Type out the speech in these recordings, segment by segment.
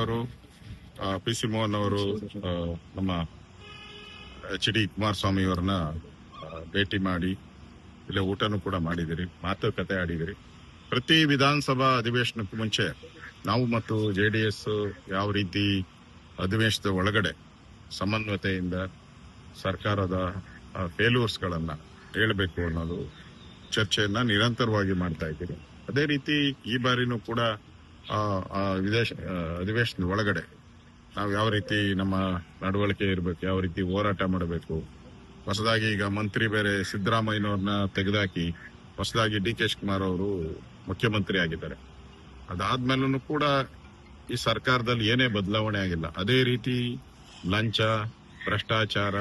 ಅವರು PC ಮೋಹನ್ ಅವರು ನಮ್ಮ HD ಕುಮಾರಸ್ವಾಮಿ ಅವರನ್ನ ಭೇಟಿ ಮಾಡಿ ಇಲ್ಲ ಊಟನೂ ಕೂಡ ಮಾಡಿದಿರಿ, ಮಾತುಕತೆ ಆಡಿದಿರಿ. ಪ್ರತಿ ವಿಧಾನಸಭಾ ಅಧಿವೇಶನಕ್ಕೂ ಮುಂಚೆ ನಾವು ಮತ್ತು JDS ಯಾವ ರೀತಿ ಅಧಿವೇಶನದ ಒಳಗಡೆ ಸಮನ್ವಯತೆಯಿಂದ ಸರ್ಕಾರದ ಫೇಲ್ಯೂರ್ಸ್ಗಳನ್ನ ಹೇಳಬೇಕು ಅನ್ನೋದು ಚರ್ಚೆಯನ್ನ ನಿರಂತರವಾಗಿ ಮಾಡ್ತಾ ಇದ್ದೀರಿ. ಅದೇ ರೀತಿ ಈ ಬಾರಿನೂ ಕೂಡ ಅಧಿವೇಶನದ ಒಳಗಡೆ ನಾವು ಯಾವ ರೀತಿ ನಮ್ಮ ನಡವಳಿಕೆ ಇರಬೇಕು, ಯಾವ ರೀತಿ ಹೋರಾಟ ಮಾಡಬೇಕು. ಹೊಸದಾಗಿ ಈಗ ಮಂತ್ರಿ ಬೇರೆ ಸಿದ್ದರಾಮಯ್ಯನವ್ರನ್ನ ತೆಗೆದಾಕಿ ಹೊಸದಾಗಿ DK ಶಿವಕುಮಾರ್ ಅವರು ಮುಖ್ಯಮಂತ್ರಿ ಆಗಿದ್ದಾರೆ. ಅದಾದ್ಮೇಲೂ ಕೂಡ ಈ ಸರ್ಕಾರದಲ್ಲಿ ಏನೇ ಬದಲಾವಣೆ ಆಗಿಲ್ಲ. ಅದೇ ರೀತಿ ಲಂಚ, ಭ್ರಷ್ಟಾಚಾರ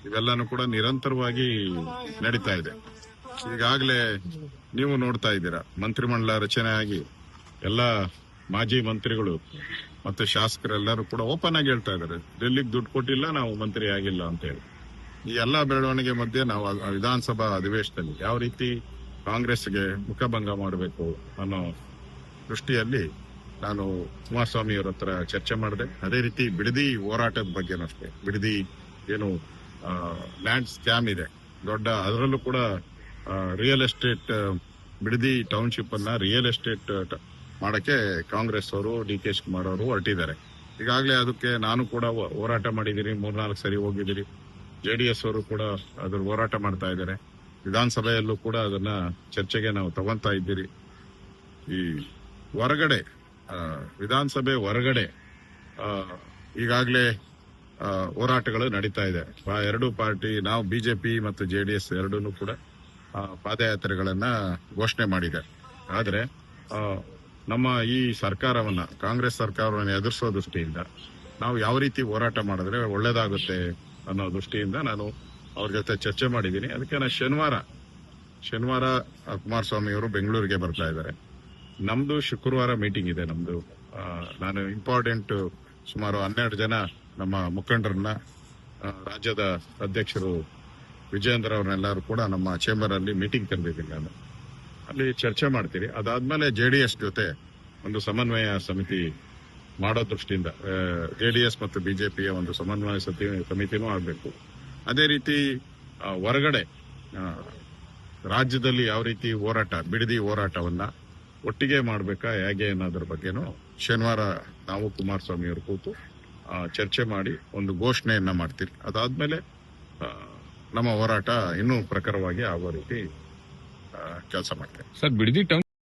ಇವೆಲ್ಲಾನು ಕೂಡ ನಿರಂತರವಾಗಿ ನಡೀತಾ ಇದೆ. ಈಗಾಗಲೇ ನೀವು ನೋಡ್ತಾ ಇದ್ದೀರಾ, ಮಂತ್ರಿಮಂಡಲ ರಚನೆ ಆಗಿ ಎಲ್ಲ ಮಾಜಿ ಮಂತ್ರಿಗಳು ಮತ್ತೆ ಶಾಸಕರೆಲ್ಲರೂ ಕೂಡ ಓಪನ್ ಆಗಿ ಹೇಳ್ತಾ ಇದ್ದಾರೆ, ಡೆಲ್ಲಿಗೆ ದುಡ್ಡು ಕೊಟ್ಟಿಲ್ಲ, ನಾವು ಮಂತ್ರಿ ಆಗಿಲ್ಲ ಅಂತ ಹೇಳಿ. ಈ ಎಲ್ಲ ಬೆಳವಣಿಗೆ ಮಧ್ಯೆ ನಾವು ವಿಧಾನಸಭಾ ಅಧಿವೇಶನದಲ್ಲಿ ಯಾವ ರೀತಿ ಕಾಂಗ್ರೆಸ್ಗೆ ಮುಖಭಂಗ ಮಾಡಬೇಕು ಅನ್ನೋ ದೃಷ್ಟಿಯಲ್ಲಿ ನಾನು ಕುಮಾರಸ್ವಾಮಿ ಅವರ ಹತ್ರ ಚರ್ಚೆ ಮಾಡಿದೆ. ಅದೇ ರೀತಿ ಬಿಡದಿ ಹೋರಾಟದ ಬಗ್ಗೆನೂ ಅಷ್ಟೇ. ಬಿಡದಿ ಏನು ಲ್ಯಾಂಡ್ ಸ್ಕ್ಯಾಮ್ ಇದೆ ದೊಡ್ಡ, ಅದರಲ್ಲೂ ಕೂಡ ರಿಯಲ್ ಎಸ್ಟೇಟ್ ಬಿಡದಿ ಟೌನ್ಶಿಪ್ ಅನ್ನ ರಿಯಲ್ ಎಸ್ಟೇಟ್ ಮಾಡಕ್ಕೆ ಕಾಂಗ್ರೆಸ್ ಅವರು DK ಶಿವಕುಮಾರ್ ಅವರು ಹೊರಟಿದ್ದಾರೆ. ಈಗಾಗಲೇ ಅದಕ್ಕೆ ನಾನು ಕೂಡ ಹೋರಾಟ ಮಾಡಿದ್ದೀನಿ, 3-4 ಸರಿ ಹೋಗಿದ್ದೀರಿ. JDS ಅವರು ಕೂಡ ಅದ್ರ ಹೋರಾಟ ಮಾಡ್ತಾ ಇದ್ದಾರೆ. ವಿಧಾನಸಭೆಯಲ್ಲೂ ಕೂಡ ಅದನ್ನ ಚರ್ಚೆಗೆ ನಾವು ತಗೊಂತಾ ಇದ್ದೀರಿ. ಈ ಹೊರಗಡೆ ವಿಧಾನಸಭೆ ಹೊರಗಡೆ ಈಗಾಗಲೇ ಹೋರಾಟಗಳು ನಡೀತಾ ಇದೆ. ಎರಡೂ ಪಾರ್ಟಿ, ನಾವು BJP ಮತ್ತು JDS ಎರಡೂ ಕೂಡ ಪಾದಯಾತ್ರೆಗಳನ್ನ ಘೋಷಣೆ ಮಾಡಿದೆ. ಆದ್ರೆ ನಮ್ಮ ಈ ಸರ್ಕಾರವನ್ನ, ಕಾಂಗ್ರೆಸ್ ಸರ್ಕಾರವನ್ನು ಎದುರಿಸೋ ದೃಷ್ಟಿಯಿಂದ ನಾವು ಯಾವ ರೀತಿ ಹೋರಾಟ ಮಾಡಿದ್ರೆ ಒಳ್ಳೇದಾಗುತ್ತೆ ಅನ್ನೋ ದೃಷ್ಟಿಯಿಂದ ನಾನು ಅವ್ರ ಜೊತೆ ಚರ್ಚೆ ಮಾಡಿದ್ದೀನಿ. ಅದಕ್ಕೆ ನಾನು ಶನಿವಾರ ಕುಮಾರಸ್ವಾಮಿ ಅವರು ಬೆಂಗಳೂರಿಗೆ ಬರ್ತಾ ಇದ್ದಾರೆ. ನಮ್ದು ಶುಕ್ರವಾರ ಮೀಟಿಂಗ್ ಇದೆ. ನಮ್ದು ನಾನು ಇಂಪಾರ್ಟೆಂಟ್ ಸುಮಾರು 12 ಜನ ನಮ್ಮ ಮುಖಂಡರನ್ನ, ರಾಜ್ಯದ ಅಧ್ಯಕ್ಷರು ವಿಜಯೇಂದ್ರ ಅವ್ರನ್ನೆಲ್ಲರೂ ಕೂಡ ನಮ್ಮ ಚೇಂಬರ್ ಅಲ್ಲಿ ಮೀಟಿಂಗ್ ಕರೆದಿದ್ದೀನಿ. ನಾನು ಅಲ್ಲಿ ಚರ್ಚೆ ಮಾಡ್ತೀರಿ. ಅದಾದ್ಮೇಲೆ JDS ಜೊತೆ ಒಂದು ಸಮನ್ವಯ ಸಮಿತಿ ಮಾಡೋ ದೃಷ್ಟಿಯಿಂದ JDS ಮತ್ತು BJPಯ ಒಂದು ಸಮನ್ವಯ ಸಮಿತಿನೂ ಆಗಬೇಕು. ಅದೇ ರೀತಿ ಹೊರಗಡೆ ರಾಜ್ಯದಲ್ಲಿ ಯಾವ ರೀತಿ ಹೋರಾಟ, ಬಿಡದಿ ಹೋರಾಟವನ್ನ ಒಟ್ಟಿಗೆ ಮಾಡಬೇಕಾ ಹೇಗೆ ಅನ್ನೋದ್ರ ಬಗ್ಗೆನೂ ಶನಿವಾರ ನಾವು ಕುಮಾರಸ್ವಾಮಿ ಅವರು ಕೂತು ಚರ್ಚೆ ಮಾಡಿ ಒಂದು ಘೋಷಣೆಯನ್ನ ಮಾಡ್ತೀರಿ. ಅದಾದ್ಮೇಲೆ ನಮ್ಮ ಹೋರಾಟ ಇನ್ನೂ ಪ್ರಖರವಾಗಿ ಆಗೋ ರೀತಿ ಕೆಲಸ ಮಾಡ್ತೇವೆ. ಸರ್, ಬಿಡದಿ